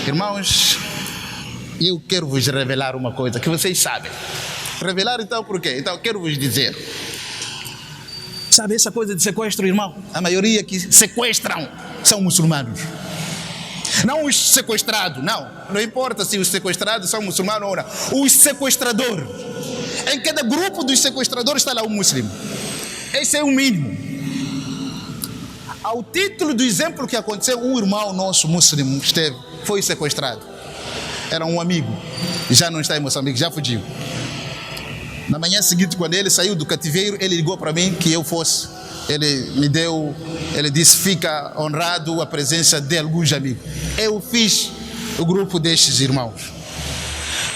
Irmãos, eu quero vos revelar uma coisa que vocês sabem. Revelar então por quê? Então quero vos dizer. Sabe essa coisa de sequestro, irmão? A maioria que sequestram são muçulmanos. Não os sequestrados, não importa se os sequestrados são muçulmanos ou não. Os sequestradores. Em cada grupo dos sequestradores está lá um muçulmano. Esse é o mínimo. Ao título do exemplo que aconteceu, um irmão nosso muçulmano foi sequestrado. Era um amigo, já não está em Moçambique, já fugiu. Na manhã seguinte, quando ele saiu do cativeiro, ele ligou para mim que eu fosse. Ele disse, fica honrado a presença de alguns amigos. Eu fiz o grupo destes irmãos.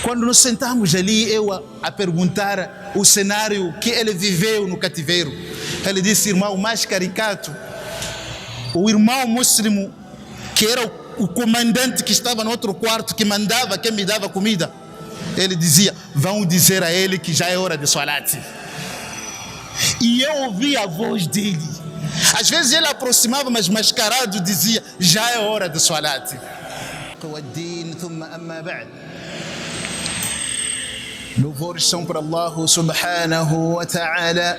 Quando nos sentamos ali, eu a perguntar o cenário que ele viveu no cativeiro, ele disse, irmão, o mais caricato, o irmão muçulmano, que era o comandante que estava no outro quarto, que mandava, quem me dava comida, ele dizia, vão dizer a ele que já é hora de salat. E eu ouvia a voz dele. Às vezes ele aproximava, mas mascarado dizia, já é hora de salat. Louvores são para Allah subhanahu wa ta'ala.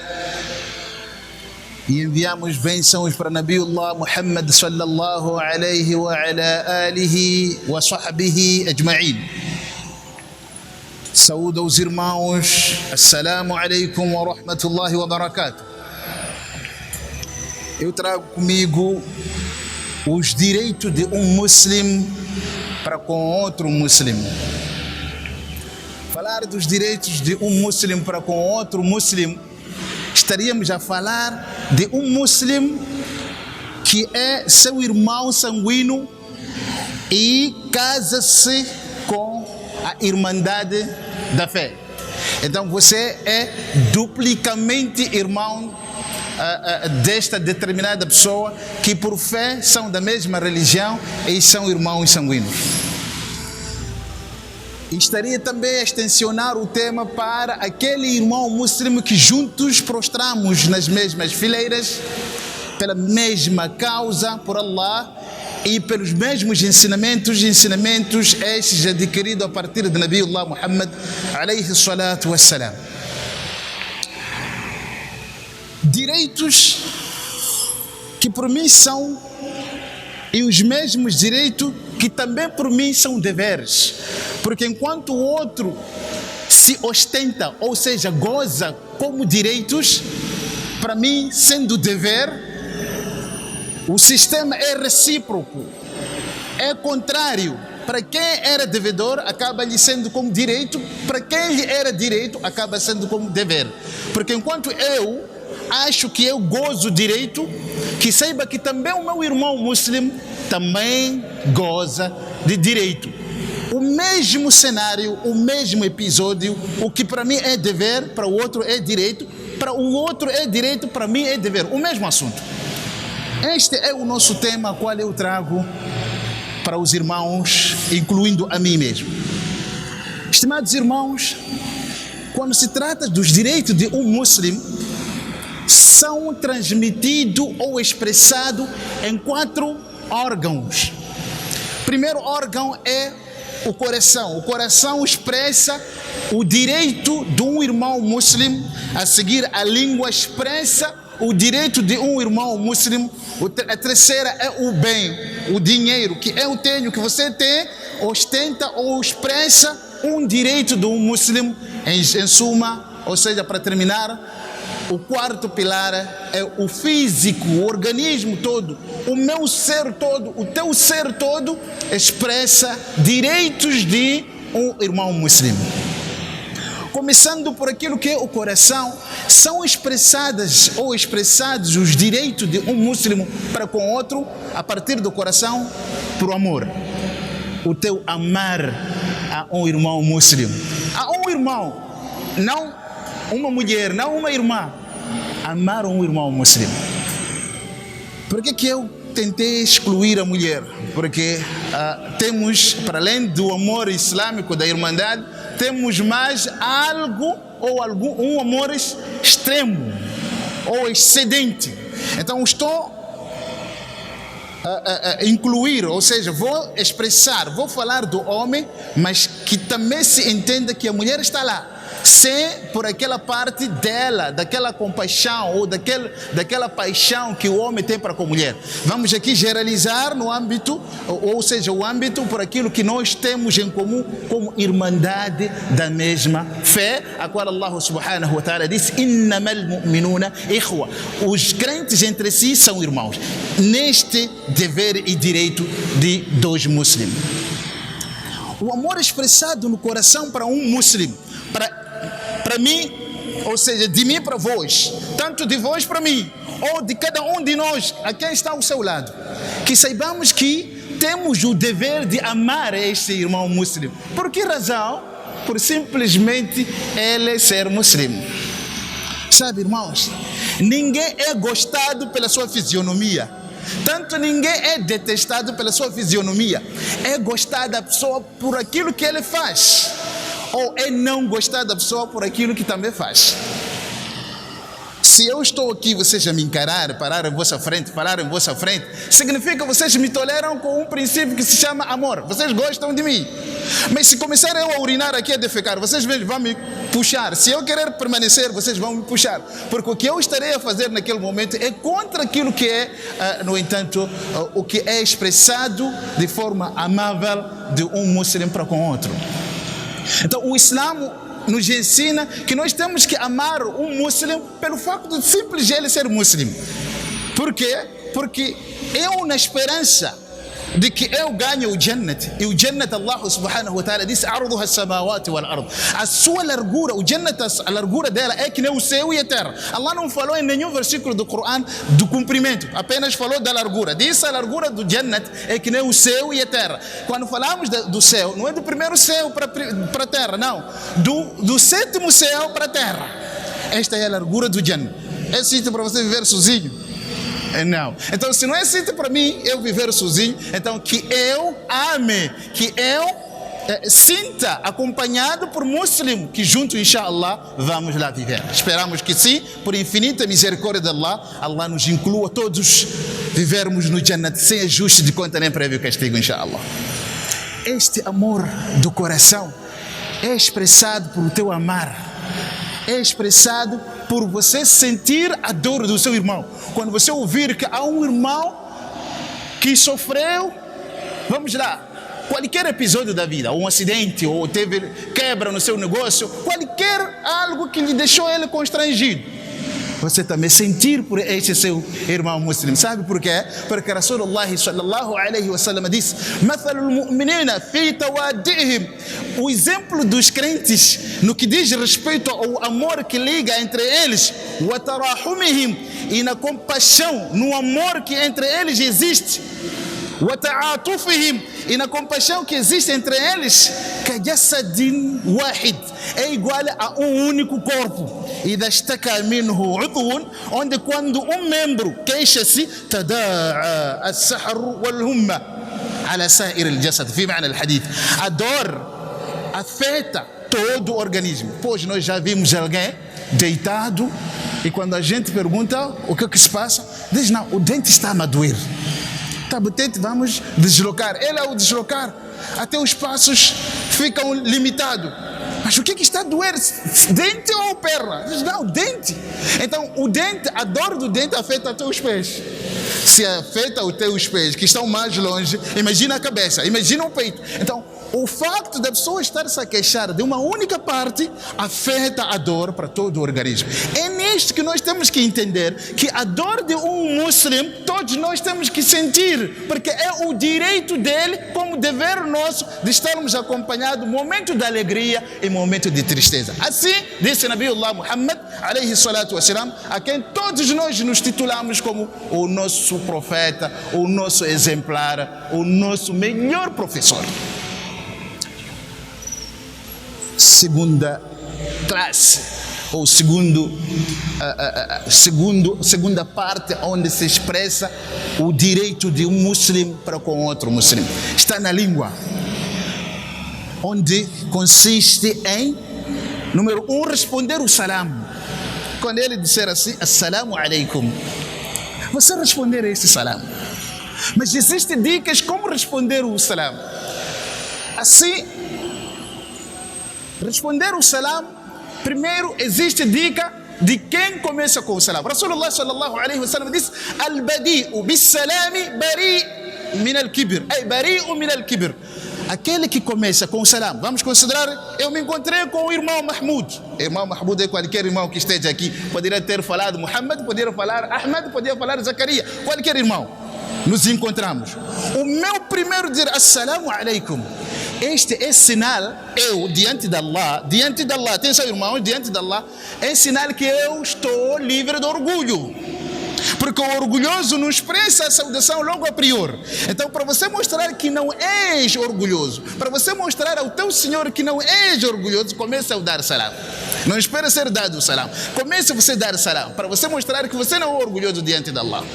E enviamos bênçãos para Nabiullah Muhammad sallallahu alayhi wa ala alihi wa sahbihi ajma'in. Saúde aos irmãos. Assalamu alaikum wa rahmatullahi wa barakatuh. Eu trago comigo os direitos de um muçulmano para com outro muçulmano. Falar dos direitos de um muçulmano para com outro muçulmano, estaríamos a falar de um muçulmano que é seu irmão sanguíneo e casa-se com a irmandade da fé. Então você é duplicamente irmão desta determinada pessoa que por fé são da mesma religião e são irmãos sanguíneos. E estaria também a extensionar o tema para aquele irmão muçulmano que juntos prostramos nas mesmas fileiras, pela mesma causa, por Allah, e pelos mesmos ensinamentos estes adquiridos a partir de Nabiullah Muhammad alayhi salatu wassalam. Direitos que por mim são, e os mesmos direitos que também por mim são deveres, porque enquanto o outro se ostenta, ou seja, goza como direitos, para mim sendo dever, o sistema é recíproco, é contrário. Para quem era devedor, acaba lhe sendo como direito, para quem lhe era direito, acaba sendo como dever. Porque enquanto eu acho que eu gozo direito, que saiba que também o meu irmão muçulmano também goza de direito. O mesmo cenário, o mesmo episódio, o que para mim é dever, para o outro é direito, para o outro é direito, para mim é dever. O mesmo assunto. Este é o nosso tema, qual eu trago para os irmãos, incluindo a mim mesmo. Estimados irmãos, quando se trata dos direitos de um muçulmano, são transmitidos ou expressados em 4 órgãos. O primeiro órgão é o coração. O coração expressa o direito de um irmão muçulmano. A seguir, a língua expressa o direito de um irmão muçulmano. A terceira é o bem, o dinheiro, que eu tenho, que você tem, ostenta ou expressa um direito de um muçulmano. Em suma, ou seja, para terminar, o quarto pilar é o físico, o organismo todo, o meu ser todo, o teu ser todo expressa direitos de um irmão muçulmano. Começando por aquilo que é o coração, são expressados os direitos de um muçulmano para com outro, a partir do coração, por amor. O teu amar a um irmão muçulmano. A um irmão, não uma mulher, não uma irmã. Amar um irmão muçulmano. Por que eu tentei excluir a mulher? Porque temos, para além do amor islâmico da irmandade, temos mais um amor extremo ou excedente. Então estou incluir, ou seja, vou expressar, vou falar do homem, mas que também se entenda que a mulher está lá, sem por aquela parte dela, daquela compaixão ou daquela paixão que o homem tem para com a mulher. Vamos aqui generalizar no âmbito, ou seja, o âmbito por aquilo que nós temos em comum como irmandade da mesma fé, a qual Allah subhanahu wa ta'ala disse: innamal mu'minuna ikhwa. Os crentes entre si são irmãos, neste dever e direito de dois muçulmanos. O amor expressado no coração para um muçulmano, para mim, ou seja, de mim para vós, tanto de vós para mim, ou de cada um de nós, a quem está ao seu lado, que saibamos que temos o dever de amar este irmão muçulmano. Por que razão? Por simplesmente ele ser muçulmano. Sabe, irmãos, ninguém é gostado pela sua fisionomia, tanto ninguém é detestado pela sua fisionomia. É gostada a pessoa por aquilo que ele faz, ou é não gostar da pessoa por aquilo que também faz. Se eu estou aqui, vocês a me encarar, parar em vossa frente, falar em vossa frente, significa que vocês me toleram com um princípio que se chama amor. Vocês gostam de mim. Mas se começar eu a urinar aqui, a defecar, vocês vão me puxar. Se eu querer permanecer, vocês vão me puxar. Porque o que eu estarei a fazer naquele momento é contra aquilo que é, no entanto, o que é expressado de forma amável de um muçulmano para com outro. Então o Islã nos ensina que nós temos que amar um muçulmano pelo facto de simples ele ser muçulmano. Por quê? Porque eu, na esperança de que eu ganhe o Jannat, e o Jannat Allah subhanahu wa ta'ala disse: arduha as-samawati wal ard. A sua largura, o Jannat, a largura dela é que nem o céu e a terra. Allah não falou em nenhum versículo do Coran do comprimento, apenas falou da largura. Disse: a largura do Jannat é que nem o céu e a terra. Quando falamos do céu, não é do primeiro céu para a terra, não, do sétimo céu para a terra. Esta é a largura do Jannat. É sítio para você viver sozinho? Não. Então, se não é sítio para mim eu viver sozinho, então que eu ame, que eu sinta acompanhado por muçulmano, que junto, inshallah, vamos lá viver. Esperamos que sim, por infinita misericórdia de Allah, Allah nos inclua todos vivermos no Jannat sem ajuste de conta nem prévio castigo, inshallah. Este amor do coração é expressado por o teu amar, é expressado por você sentir a dor do seu irmão. Quando você ouvir que há um irmão que sofreu, vamos lá, qualquer episódio da vida, ou um acidente, ou teve quebra no seu negócio, qualquer algo que lhe deixou ele constrangido, você também sentir por este seu irmão muçulmano. Sabe por quê? Porque Rasulullah sallallahu alaihi wasallam disse: mathalul mu'minina fi tawaddihim. O exemplo dos crentes no que diz respeito ao amor que liga entre eles, wa tarahumihim, e na compaixão, no amor que entre eles existe, wa ta'atufihim, e na compaixão que existe entre eles, kajasadin wahid, é igual a um único corpo. إذا اشتكى منه عضو, onde quando um membro queixa-se, تداعى السحر والهمة على سائر الجسد في معنى الحديث. A dor afeta todo o organismo. Pois nós já vimos alguém deitado e quando a gente pergunta o que é que se passa, diz: não, o dente está a doer. Tá, o dente vamos deslocar. Ele, ao deslocar, até os passos ficam limitados. Mas o que está a doer? Dente ou perna? Não, dente. Então, o dente, a dor do dente afeta até os pés. Se afeta os teus pés, que estão mais longe, imagina a cabeça, imagina o peito. Então, o facto da pessoa estar-se a queixar de uma única parte afeta a dor para todo o organismo. É nisto que nós temos que entender que a dor de um muçulmano, todos nós temos que sentir, porque é o direito dele, como dever nosso, de estarmos acompanhados momento de alegria e momento de tristeza. Assim, disse Nabiullah Muhammad, alayhi salatu wassalam, a quem todos nós nos titulamos como o nosso profeta, o nosso exemplar, o nosso melhor professor. Segunda classe, ou segunda parte onde se expressa o direito de um muçulmano para com outro muçulmano, está na língua, onde consiste em, número 1, responder o salam. Quando ele disser assim: assalamu alaikum, você responder a esse salam. Mas existem dicas como responder o salam. Assim, responder o salam, primeiro existe dica de quem começa com o salam. Rasulullah sallallahu alaihi wasallam disse: Al-badi'u bis-salami bari' min al-kibr. Ay, bari'u min al-kibr. Aquele que começa com o salam, vamos considerar, eu me encontrei com o irmão Mahmoud. Irmão Mahmoud é qualquer irmão que esteja aqui. Poderia ter falado Muhammad, poderia falar Ahmad, poderia falar Zacarias, qualquer irmão. Nos encontramos. O meu primeiro dizer assalamu alaikum. Este é sinal, eu diante de Allah, atenção irmãos, diante de Allah, é sinal que eu estou livre de orgulho. Porque o orgulhoso não expressa a saudação logo a priori. Então, para você mostrar que não és orgulhoso, para você mostrar ao teu Senhor que não és orgulhoso, comece a dar salam. Não espera ser dado o salam. Comece você a dar salam, para você mostrar que você não é orgulhoso diante de Allah.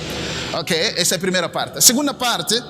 Ok? Essa é a primeira parte. A segunda parte,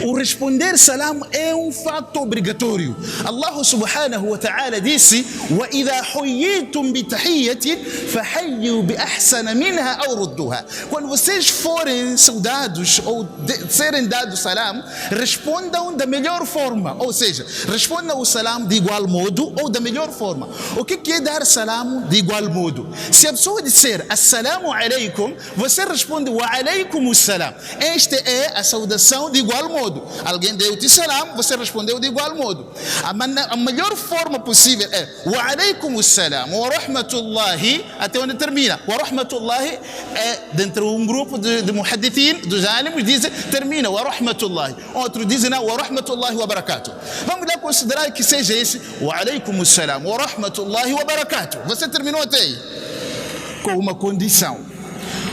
o responder salam é um fato obrigatório. Allah subhanahu wa ta'ala disse: وَإِذَا حُيِّيتُمْ بِتَحِيَّةٍ فَحَيُّوا بِأَحْسَنَ مِنْهَا أَوْ رُدُّوهَا. Quando vocês forem saudados ou serem dados salam, respondam da melhor forma. Ou seja, respondam o salam de igual modo ou da melhor forma. O que é dar salam de igual modo? Se a pessoa disser assalamu alaikum, você responde wa alaikum salam. Esta é a saudação de igual modo. Alguém deu-te salam, você respondeu de igual modo. A melhor forma possível é wa alaikum salam wa rahmatullahi, até onde termina. Wa rahmatullahi é dentro de um grupo de muhadithin, dos alimos, dizem, termina wa rahmatullahi. Outros dizem não, wa rahmatullahi wa barakatuh. Vamos lá considerar que seja esse wa alaikum salam wa rahmatullahi wa barakatuh. Você terminou até aí. Com uma condição,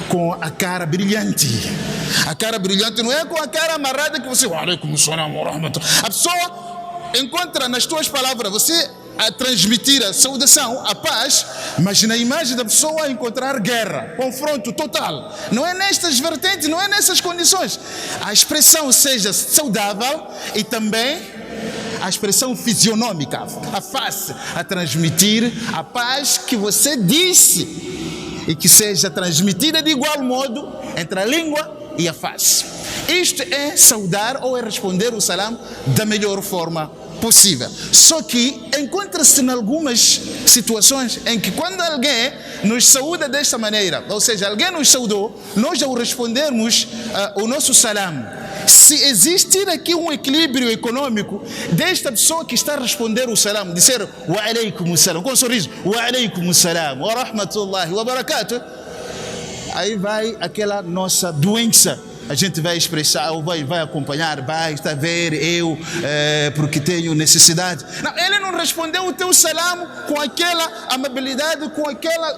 com a cara brilhante. A cara brilhante não é com a cara amarrada que você... A pessoa encontra nas tuas palavras você a transmitir a saudação, a paz, mas na imagem da pessoa encontrar guerra, confronto total. Não é nestas vertentes, não é nessas condições. A expressão seja saudável e também a expressão fisionômica, a face, a transmitir a paz que você disse e que seja transmitida de igual modo entre a língua e a face. Isto é saudar ou é responder o salam da melhor forma possível. Só que encontra-se em algumas situações em que quando alguém nos saúda desta maneira, ou seja, alguém nos saudou, nós ao respondermos o nosso salam, se existir aqui um equilíbrio econômico desta pessoa que está a responder o salam, dizer wa alaikum salam, com um sorriso, wa alaikum salam, wa rahmatullahi wa barakatuh, aí vai aquela nossa doença. A gente vai expressar, ou vai acompanhar, está a ver, porque tenho necessidade. Não, ele não respondeu o teu salam com aquela amabilidade,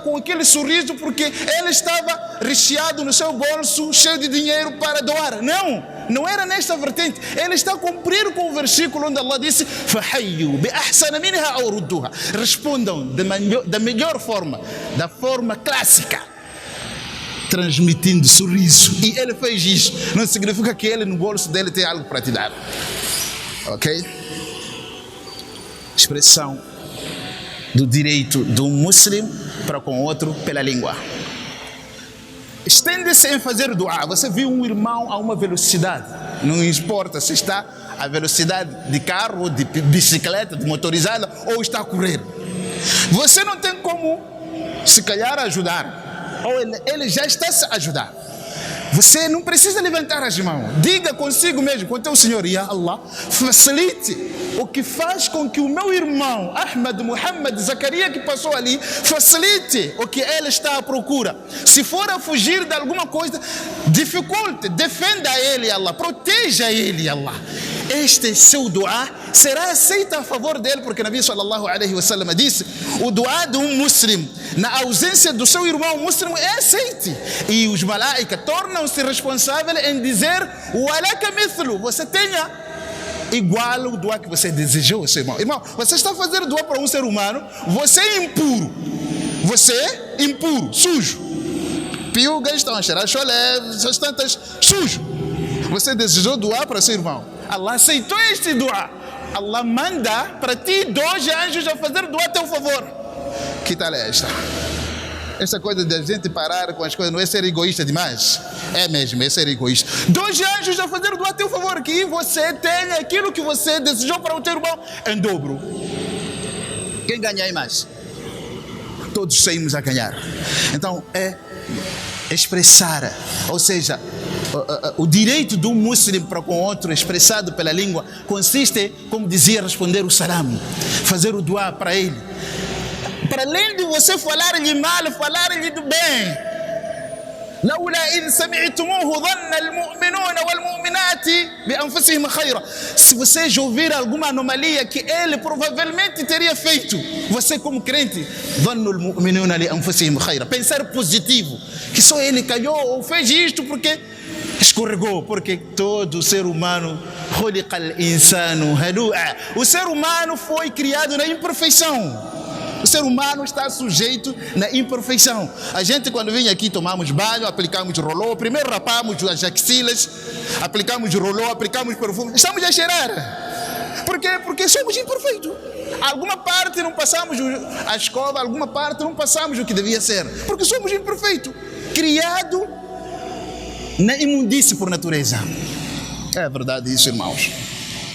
com aquele sorriso, porque ele estava recheado no seu bolso, cheio de dinheiro para doar. Não era nesta vertente. Ele está a cumprir com o versículo onde Allah disse: فَحَيُّوا بِأَحْسَنَ مِنْهَا أَوْ رُدُّوهَا. Respondam da melhor forma, da forma clássica, transmitindo sorriso. E ele fez isso. Não significa que ele no bolso dele tem algo para te dar. Ok? Expressão do direito de um muçulmano para com outro pela língua. Estende-se em fazer dua. Você viu um irmão a uma velocidade, não importa se está a velocidade de carro, de bicicleta, de motorizada ou está a correr. Você não tem como, se calhar, ajudar. Ou ele já está a ajudar. Você não precisa levantar as mãos. Diga consigo mesmo, com o teu Senhor: Ya Allah, facilite o que faz com que o meu irmão Ahmad, Muhammad, Zacarias que passou ali, facilite o que ele está à procura. Se for a fugir de alguma coisa, dificulte, defenda ele, Allah, proteja ele, Allah. Este seu dua será aceito a favor dele, porque Nabi sallallahu alaihi wasallam disse: o dua de um muçulmano na ausência do seu irmão muçulmano é aceite. E os malaicas tornam-se responsáveis em dizer: walaka mithlu, você tenha igual o dua que você desejou, seu irmão. Irmão, você está a fazer dua para um ser humano, você é impuro. Você é impuro, sujo. Piugas estão a cheirar cholé, essas tantas, sujo. Você desejou dua para seu irmão. Allah aceitou este dua. Allah manda para ti 2 anjos a fazer dua a teu favor. Que tal esta? Essa coisa de a gente parar com as coisas não é ser egoísta demais. É mesmo, é ser egoísta. 2 anjos a fazer do teu favor, que você tenha aquilo que você desejou para o teu irmão em dobro. Quem ganha aí mais? Todos saímos a ganhar. Então é expressar, ou seja, o direito do muçulmano para com outro expressado pela língua consiste, como dizia, responder o salam, fazer o dua para ele. Para além de você falar-lhe mal, falar-lhe do bem. لولا إذ سمعتموه ظن المؤمنون والمؤمنات بأنفسهم خيرا. Se você já ouvir alguma anomalia que ele provavelmente teria feito, você como crente, ظن المؤمنون لأنفسهم خيرا. Pensar positivo, que só ele caiu ou fez isto porque escorregou, porque todo ser humano, خلق الإنسان هلوعا. O ser humano foi criado na imperfeição. O ser humano está sujeito na imperfeição. A gente, quando vem aqui, tomamos banho, aplicamos rolô, primeiro rapamos as axilas, aplicamos rolô, aplicamos perfume, estamos a cheirar. Por quê? Porque somos imperfeitos. Alguma parte não passamos a escova, alguma parte não passamos o que devia ser, porque somos imperfeitos. Criado na imundície por natureza. É verdade isso, irmãos.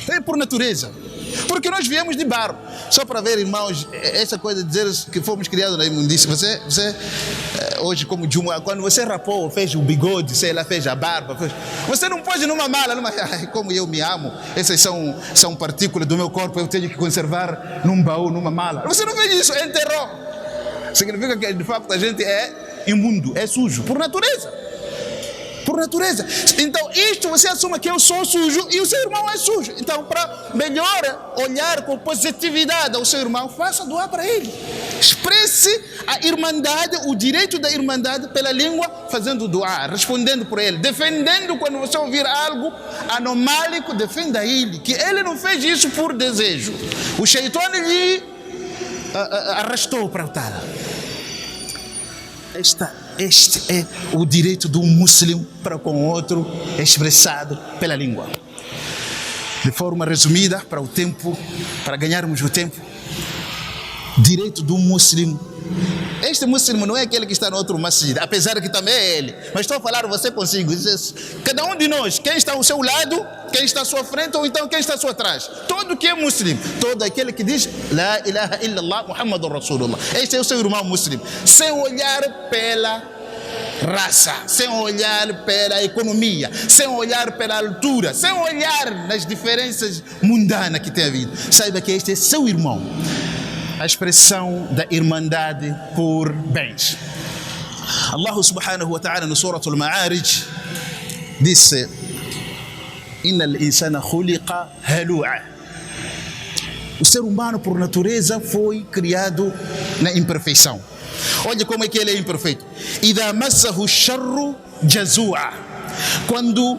É por natureza. Porque nós viemos de barro. Só para ver, irmãos, essa coisa de dizer que fomos criados na imundície. Você hoje, como Juma, quando você rapou, fez o bigode, sei lá, fez a barba, você não pode numa mala, como eu me amo, essas são partículas do meu corpo, eu tenho que conservar num baú, numa mala. Você não fez isso, enterrou. Significa que, de fato, a gente é imundo, é sujo, por natureza. Por natureza. Então, isto você assume que eu sou sujo e o seu irmão é sujo. Então, para melhor olhar com positividade ao seu irmão, faça doar para ele. Expresse a irmandade, o direito da irmandade pela língua, fazendo doar, respondendo por ele, defendendo quando você ouvir algo anomálico, defenda ele, que ele não fez isso por desejo. O Shaitã lhe arrastou para o tal. Este é o direito do muçulmano para com o outro, expressado pela língua. De forma resumida, para o tempo, para ganharmos o tempo, direito do muçulmano. Este muçulmano não é aquele que está no outro masjid, apesar de que também é ele. Mas estou a falar você consigo. Cada um de nós, quem está ao seu lado, quem está à sua frente ou então quem está à sua trás. Todo que é muçulmano, todo aquele que diz La ilaha illallah Muhammadur Rasulullah. Este é o seu irmão muçulmano. Sem olhar pela raça, sem olhar pela economia, sem olhar pela altura, sem olhar nas diferenças mundanas que tem havido. Saiba que este é seu irmão. A expressão da irmandade por bens. Allah subhanahu wa ta'ala no Surah Al-Ma'arij disse: Innal insana khuliqa halu'a. O ser humano por natureza foi criado na imperfeição. Olha como é que ele é imperfeito. Idha massahu sharru jazua. Quando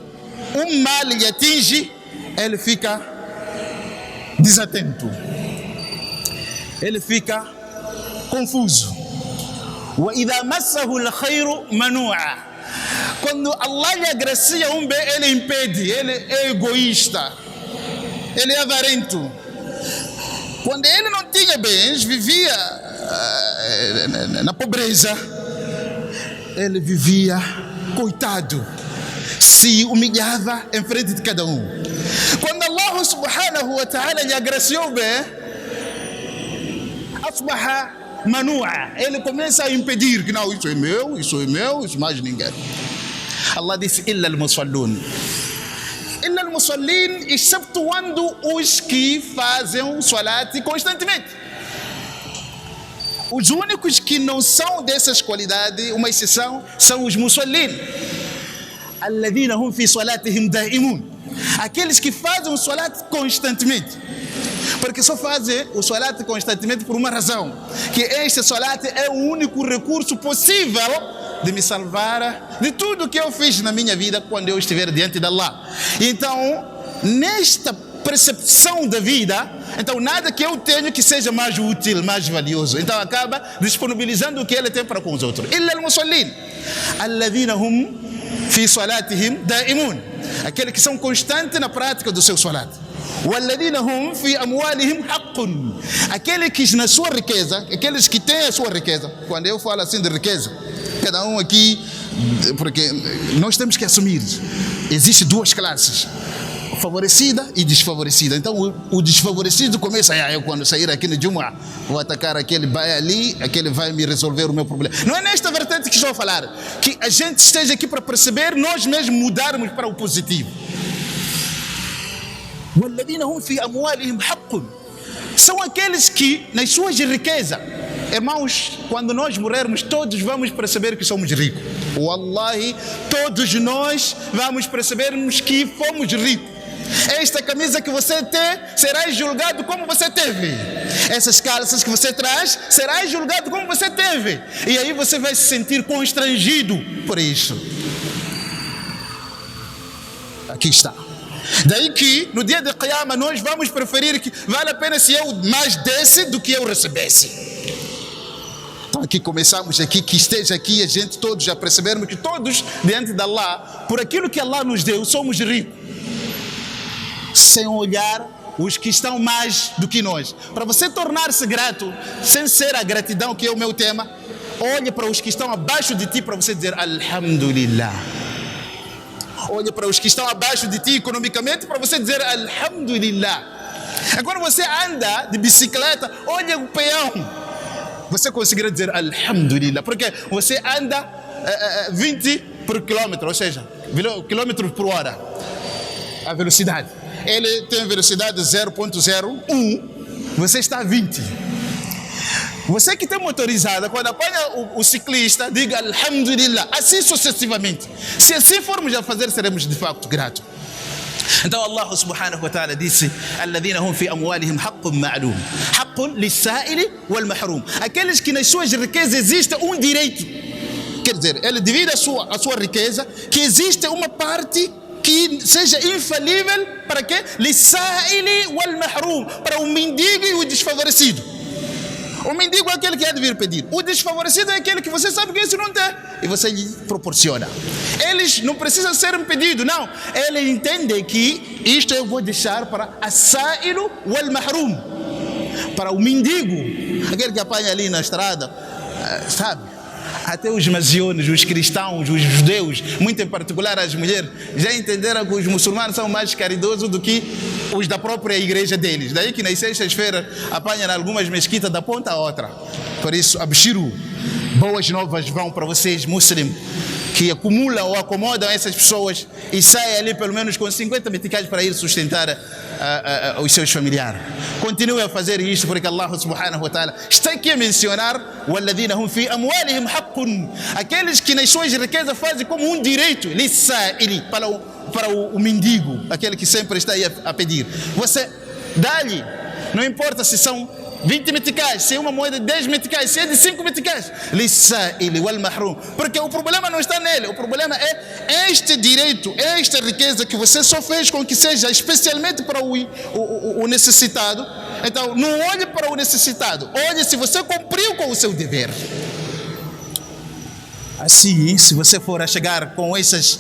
um mal lhe atinge, ele fica desatento. Ele fica confuso. Wa idha massahu al-khayru manu'a. Quando Allah lhe agracia um bem, ele impede, ele é egoísta, ele é avarento. Quando ele não tinha bens, vivia na pobreza, ele vivia coitado, se humilhava em frente de cada um. Quando Allah subhanahu wa ta'ala lhe agraciou bem, asbaha manua, ele começa a impedir que não, isso é meu, isso mais ninguém. Allah disse illa al-musallun. Illa al-musallin, exceptuando os que fazem salat constantemente. Os únicos que não são dessas qualidades, uma exceção, são os musallin. Alladhina hum fi salatihim da'imun. Aqueles que fazem o salat constantemente. Porque só fazem o salat constantemente por uma razão, que este salat é o único recurso possível de me salvar de tudo que eu fiz na minha vida quando eu estiver diante de Allah. Então, nesta percepção da vida, então nada que eu tenho que seja mais útil, mais valioso. Então acaba disponibilizando o que ele tem para com os outros. Illa al-musallin, alladhina hum fi salatihim da'imun. Aqueles que são constantes na prática do seu salat. وَالَّذِينَ هُمْ فِي أَمْوَالِهِمْ حَقٌّ. Aquele que na sua riqueza, aqueles que têm a sua riqueza, quando eu falo assim de riqueza, cada um aqui, porque nós temos que assumir, existem duas classes, favorecida e desfavorecida. Então o desfavorecido começa, eu quando sair aqui no Jumu'ah, vou atacar aquele, vai ali, aquele vai me resolver o meu problema. Não é nesta vertente que estou a falar, que a gente esteja aqui para perceber, nós mesmos mudarmos para o positivo. وَالَّذِينَ هُمْ فِي أَمْوَالِهِمْ حَقٌّ. São aqueles que nas suas riquezas, irmãos, quando nós morrermos, todos vamos perceber que somos ricos. Wallahi, todos nós vamos percebermos que fomos ricos. Esta camisa que você tem, será julgado como você teve. Essas calças que você traz, será julgado como você teve. E aí você vai se sentir constrangido por isso. Aqui está. Daí que no dia de Qiyamah nós vamos preferir que vale a pena se eu mais desse do que eu recebesse. Então aqui começamos aqui, que esteja aqui a gente todos já percebermos que todos diante de Allah, por aquilo que Allah nos deu, somos ricos. Sem olhar os que estão mais do que nós. Para você tornar-se grato, sem ser a gratidão que é o meu tema, olhe para os que estão abaixo de ti para você dizer Alhamdulillah. Olhe para os que estão abaixo de ti economicamente para você dizer Alhamdulillah. Agora você anda de bicicleta, olha o peão, você conseguirá dizer Alhamdulillah, porque você anda 20 por quilômetro, ou seja, quilômetros por hora, a velocidade. Ele tem velocidade 0.01, você está a 20. Você que tem motorizada, quando apanha o ciclista, diga Alhamdulillah, assim sucessivamente. Se assim formos a fazer, seremos de facto gratos. Então Allah subhanahu wa ta'ala disse الَّذِينَ هُمْ فِي أَمْوَالِهِمْ حَقٌّ مَعْلُومٌ حَقٌّ لِلسَّائِلِ وَالْمَحْرُومِ. Aqueles que nas suas riquezas existe um direito, quer dizer, ele divide a sua riqueza, que existe uma parte que seja infalível para quê? لِلسَّائِلِ وَالْمَحْرُومِ, para o mendigo e o desfavorecido. O mendigo é aquele que há de vir pedir. O desfavorecido é aquele que você sabe que isso não tem e você lhe proporciona. Eles não precisam ser pedidos, não. Ele entende que isto eu vou deixar para as-sa'ilu wal-mahrum, para o mendigo, aquele que apanha ali na estrada, sabe? Até os masiones, os cristãos, os judeus, muito em particular as mulheres, já entenderam que os muçulmanos são mais caridosos do que os da própria igreja deles. Daí que nas sextas-feiras apanham algumas mesquitas da ponta a outra. Por isso, abshiru, boas novas vão para vocês, muçulmanos, que acumulam ou acomodam essas pessoas e saem ali pelo menos com 50 meticais para ir sustentar os seus familiares. Continue a fazer isto, porque Allah subhanahu wa ta'ala está aqui a mencionar وَالَّذِينَ هُمْ فِي أَمْوَالِهِمْ حَقٌّ. Aqueles que nas suas riquezas fazem como um direito, لِلسَّائِلِ, para o mendigo, aquele que sempre está aí a pedir. Você dá-lhe, não importa se são 20 meticais, se é uma moeda de 10 meticais, se é de 5 meticais, لِلسَّائِلِ وَالْمَحْرُومِ. Porque o problema não está nele, o problema é este direito, esta riqueza que você só fez com que seja especialmente para o necessitado. Então não olhe para o necessitado, olhe se você cumpriu com o seu dever. Assim, se você for a chegar com essas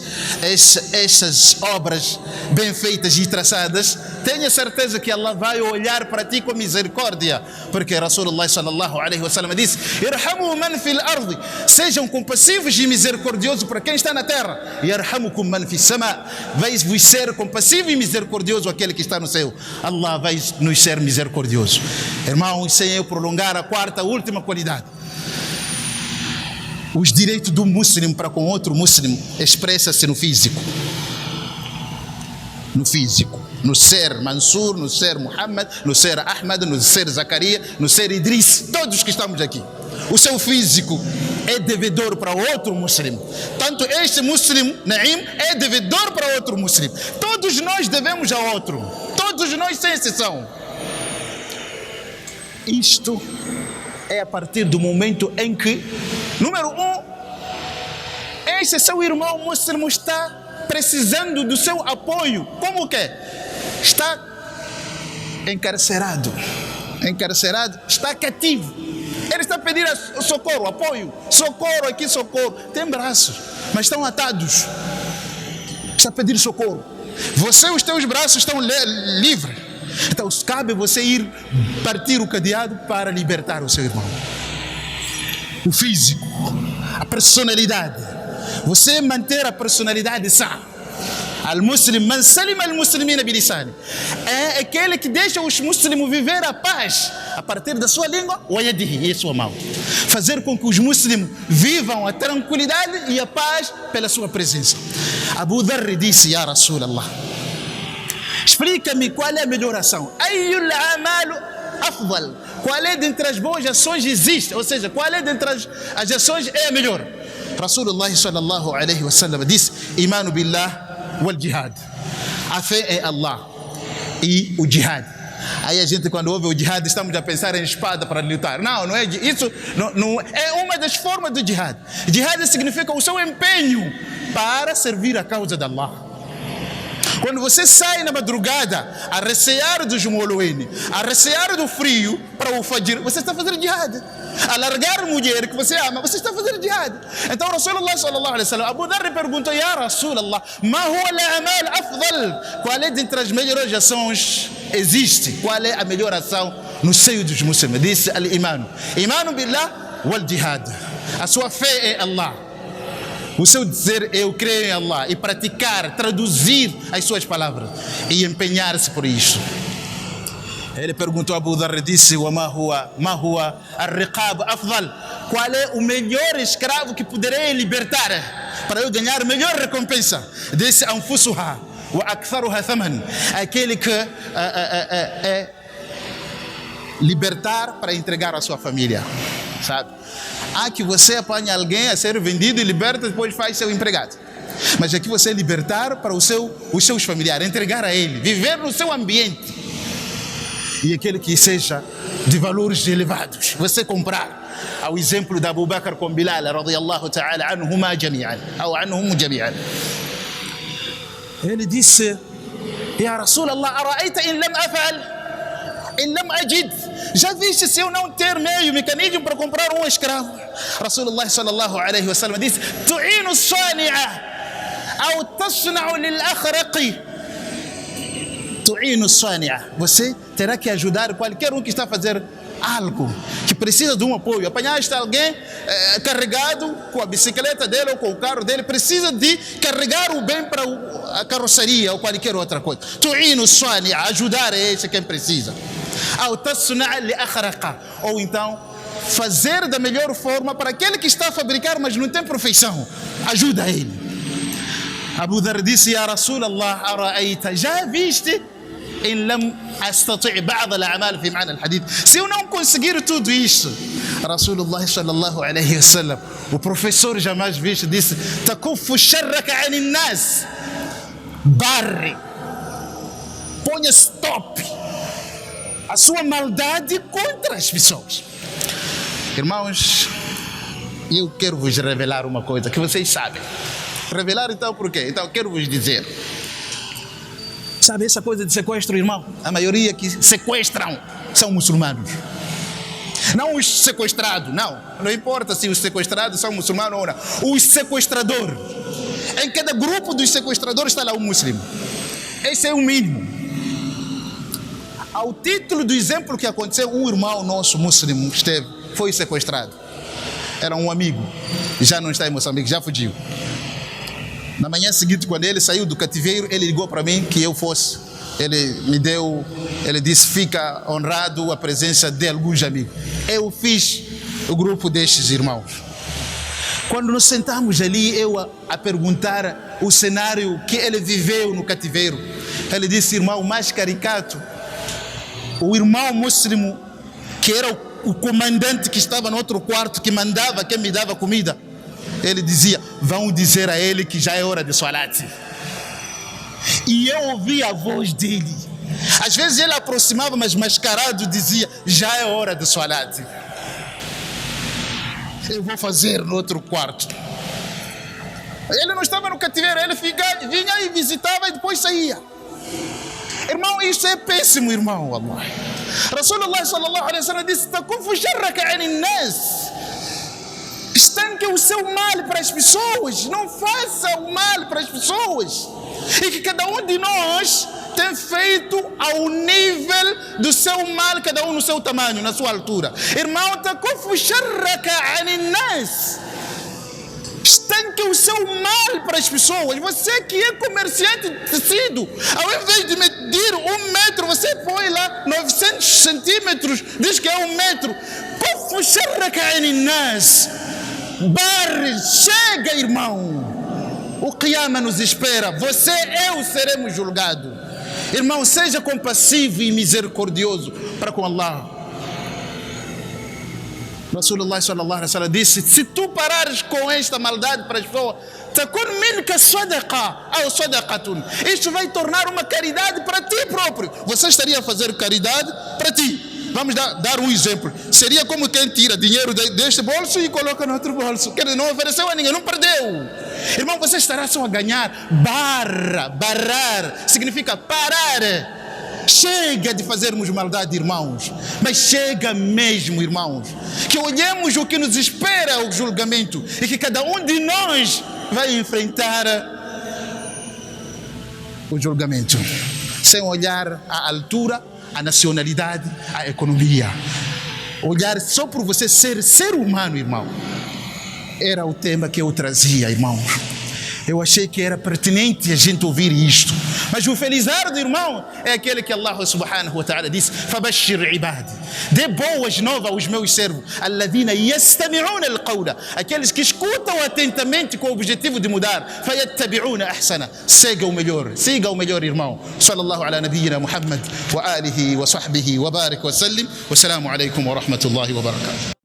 obras bem feitas e traçadas, tenha certeza que Allah vai olhar para ti com misericórdia, porque Rasulullah sallallahu alaihi wasallam disse: "Irhamu man fil ardi", sejam compassivos e misericordiosos para quem está na terra. "Yarhamukum man fis sama", vai vos ser compassivo e misericordioso aquele que está no céu. Allah vai nos ser misericordioso. Irmãos, sem eu prolongar, a quarta, última qualidade: os direitos do muçulmano para com outro muçulmano expressa-se no físico. No físico. No ser Mansur, no ser Muhammad, no ser Ahmad, no ser Zacarias, no ser Idris, todos que estamos aqui. O seu físico é devedor para outro muçulmano. Tanto este muçulmano, Naim, é devedor para outro muçulmano. Todos nós devemos a outro. Todos nós, sem exceção. Isto é a partir do momento em que, número um, este seu irmão muçulmano está precisando do seu apoio. Como que? Está encarcerado, está cativo. Ele está pedindo socorro, apoio, socorro aqui, socorro. Tem braços, mas estão atados. Está a pedir socorro. os teus braços estão livres. Então cabe você ir partir o cadeado para libertar o seu irmão. O físico, a personalidade. Você manter a personalidade sã. Al-Muslim, man salima al-muslimina bilisani. É aquele que deixa os muçulmanos viver a paz a partir da sua língua e a sua mão. Fazer com que os muçulmanos vivam a tranquilidade e a paz pela sua presença. Abu Dharr disse: Ya Rasulallah, explica-me qual é a melhor ação. Ayyul amalu afdal. Qual é dentre as boas ações existe? Ou seja, qual é dentre as ações é a melhor? Rasulullah sallallahu alaihi wasallam disse: Imanu billah wal jihad. A fé é Allah e o jihad. Aí a gente, quando ouve o jihad, estamos a pensar em espada para lutar. Não é isso. Não é uma das formas do jihad. Jihad significa o seu empenho para servir a causa de Allah. Quando você sai na madrugada a recear do Jumu'luene, a recear do frio para o Fajr, você está fazendo jihad. A largar a mulher que você ama, você está fazendo jihad. Então Rasulullah sallallahu alaihi wasallam, Abu Dharr perguntou: Ya Rasulallah, ma huwa al-amal afdal? Qual é dentre as melhores ações existe? Qual é a melhor ação no seio dos muçulmanos? Disse: al-imanu. Imanu billah wal jihad. A sua fé é Allah. O seu dizer eu creio em Allah e praticar, traduzir as suas palavras e empenhar-se por isso. Ele perguntou a Abu Dharr, disse: ma huwa ar-riqab afdal? Qual é o melhor escravo que poderei libertar para eu ganhar a melhor recompensa? Disse: anfusuha wa aktharuha thaman. Aquele que é libertar para entregar à sua família, sabe? Que você apanha alguém a ser vendido e liberta, depois faz seu empregado. Mas aqui você libertar para os seus familiares, entregar a ele, viver no seu ambiente. E aquele que seja de valores elevados, você comprar. Ao exemplo de Abu Bakr com Bilal, radiyallahu ta'ala anhuma jami'an, ou anhum jami'an. Ele disse: Ya Rasulallah, ara'aita in lam af'al? In lam ajid? Já viste se eu não ter mecanismo para comprar um escravo? Rasulullah sallallahu alaihi wasallam disse: tu'inu sani'a ou tasna'u lil akhraqi. Tu'inu sani'a. Você terá que ajudar qualquer um que está a fazer algo, que precisa de um apoio. Apanhaste alguém carregado com a bicicleta dele ou com o carro dele, precisa de carregar o bem para a carroceria ou qualquer outra coisa. Tu'inu sani'a, ajudar esse quem precisa. Ou então fazer da melhor forma para aquele que está a fabricar mas não tem profissão, ajuda ele. Abu Dharr disse: Ya Rasulallah, ara'aita, já viste? In lam astati' ba'd al-a'mal fi ma'na al-hadith. Se eu não conseguir tudo isso, Rasulullah sallallahu alaihi wasallam, o professor jamais visto, disse: takuffu sharraka 'anil nas. Barre, ponha stop a sua maldade contra as pessoas. Irmãos, eu quero vos revelar uma coisa que vocês sabem. Revelar então por quê? Então quero vos dizer. Sabe essa coisa de sequestro, irmão? A maioria que sequestram são muçulmanos. Não os sequestrados, não importa se os sequestrados são muçulmanos ou não. Os sequestradores. Em cada grupo dos sequestradores está lá um muçulmano. Esse é o mínimo. Ao título do exemplo que aconteceu, um irmão nosso muçulmano foi sequestrado. Era um amigo, já não está em Moçambique, já fugiu. Na manhã seguinte, quando ele saiu do cativeiro, ele ligou para mim que eu fosse. Ele disse: fica honrado a presença de alguns amigos. Eu fiz o grupo destes irmãos. Quando nos sentamos ali, eu a perguntar o cenário que ele viveu no cativeiro, ele disse: irmão, mais caricato, o irmão muçulmano, que era o comandante que estava no outro quarto, que mandava, quem me dava comida, ele dizia: vão dizer a ele que já é hora de salat. E eu ouvi a voz dele. Às vezes ele aproximava, mas mascarado dizia: já é hora de salat. Eu vou fazer no outro quarto. Ele não estava no cativeiro, ele vinha e visitava e depois saía. Irmão, isso é péssimo, irmão, wallahi. Rasulullah sallallahu alaihi wasallam disse: takufu sharraka 'anil nas. Estanque o seu mal para as pessoas. Não faça o mal para as pessoas. e que cada um de nós tem feito ao nível do seu mal, cada um no seu tamanho, na sua altura. Irmão, takufu sharraka aninnas. Estanque o seu mal para as pessoas. Você que é comerciante de tecido, ao invés de medir 1 metro, você põe lá 900 centímetros, diz que é 1 metro. Kufu sharraka aninnas. Barre, chega, irmão. O Qiyama nos espera. Você e eu seremos julgados. Irmão, seja compassivo e misericordioso para com Allah. Rasulullah sallallahu alaihi wasallam disse: se tu parares com esta maldade para as pessoas, takun minka sadaqa ou sadaqatun, isto vai tornar uma caridade para ti próprio. Você estaria a fazer caridade para ti. Vamos dar um exemplo. Seria como quem tira dinheiro deste bolso e coloca no outro bolso. Quer dizer, não ofereceu a ninguém, não perdeu. Irmão, você estará só a ganhar. Barrar significa parar. Chega de fazermos maldade, irmãos. Mas chega mesmo, irmãos. Que olhemos o que nos espera o julgamento e que cada um de nós vai enfrentar o julgamento sem olhar a altura, a nacionalidade, a economia. Olhar só por você ser humano, irmão. Era o tema que eu trazia, irmãos. Eu achei que era pertinente a gente ouvir isto. Mas o felizardo, irmão, é aquele que Allah subhanahu wa ta'ala disse: Fabashir ibadi. Dê boas novas aos meus servos. Alladhina yastami'una al-qawla. Aqueles que escutam atentamente com o objetivo de mudar. Fayattabi'una ahsana. Siga o melhor, irmão. Sallallahu ala nabiyyina Muhammad wa alihi wa sahbihi wa barik wa sallim. Wassalamu alaikum wa rahmatullahi wa barakatuh.